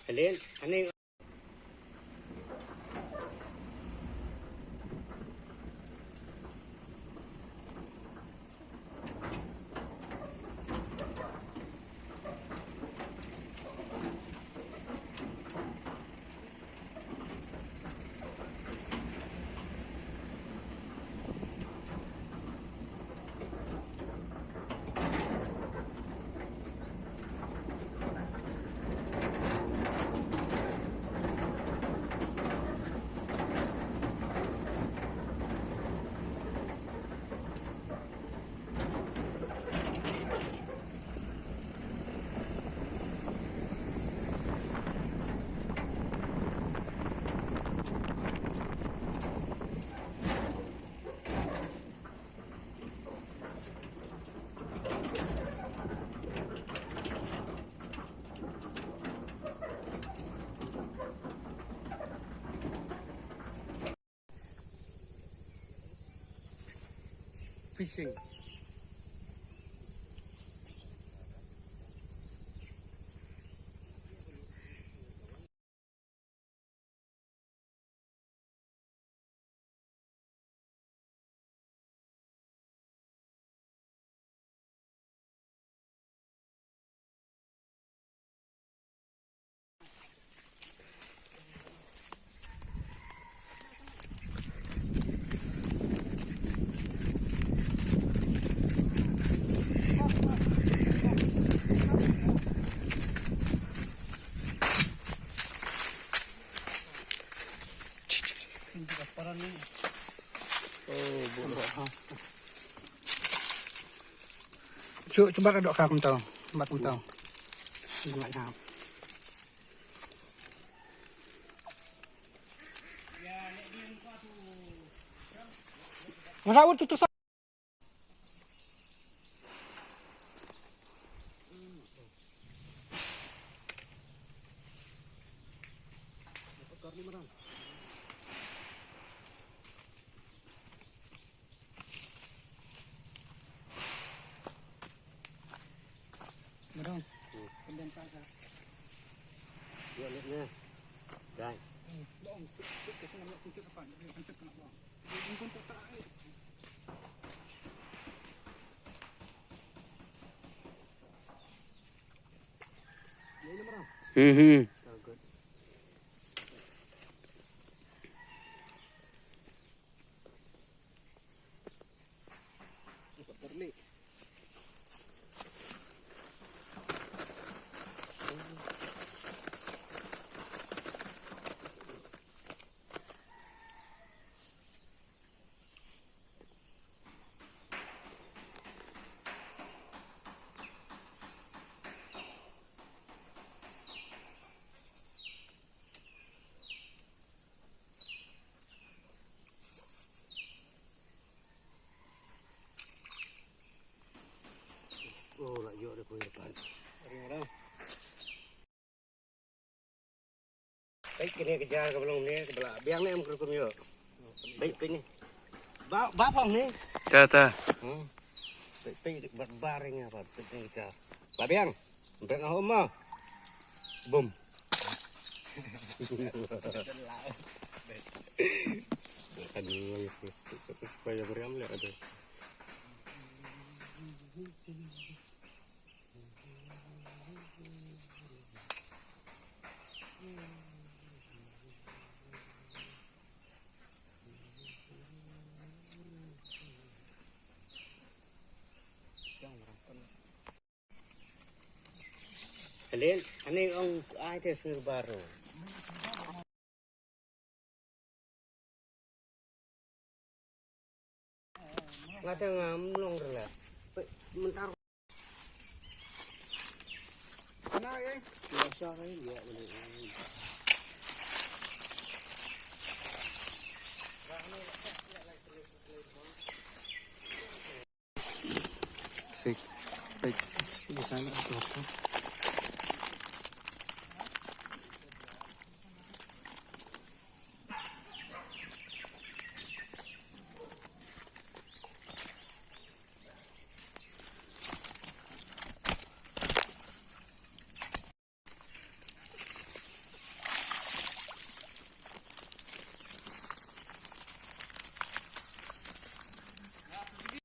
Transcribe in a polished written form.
Alin? Ano yung... Fishing. Coba kadok kakak tahu, mbak tahu. Enggak tahu. Merawat itu sa. Merong. Kemudian pasar. Dua letnya. Dah. Dong, sik ke sana nak kucuk apa? Dia hancur kena bang. Dia pun tak tahu. Ini merong. Good. Perli. Oh, nak yuk ada pun depan. Merong. Baik, kini kejar ke belum ni, ke belah. Biang ni kerukun yuk. Baik, ni. Bapang ni. Ta. Baik, baring apa? Baik, ni kejar. Biang. Baik, nak rumah. Boom. Aduh, supaya meriam lihat ada. Alin, ano yung ay tesir baru? Nggak ada ngamlong lah. Mentar. Ana eh. Biasa kan dia boleh. Sik. Baik. Sudah sana.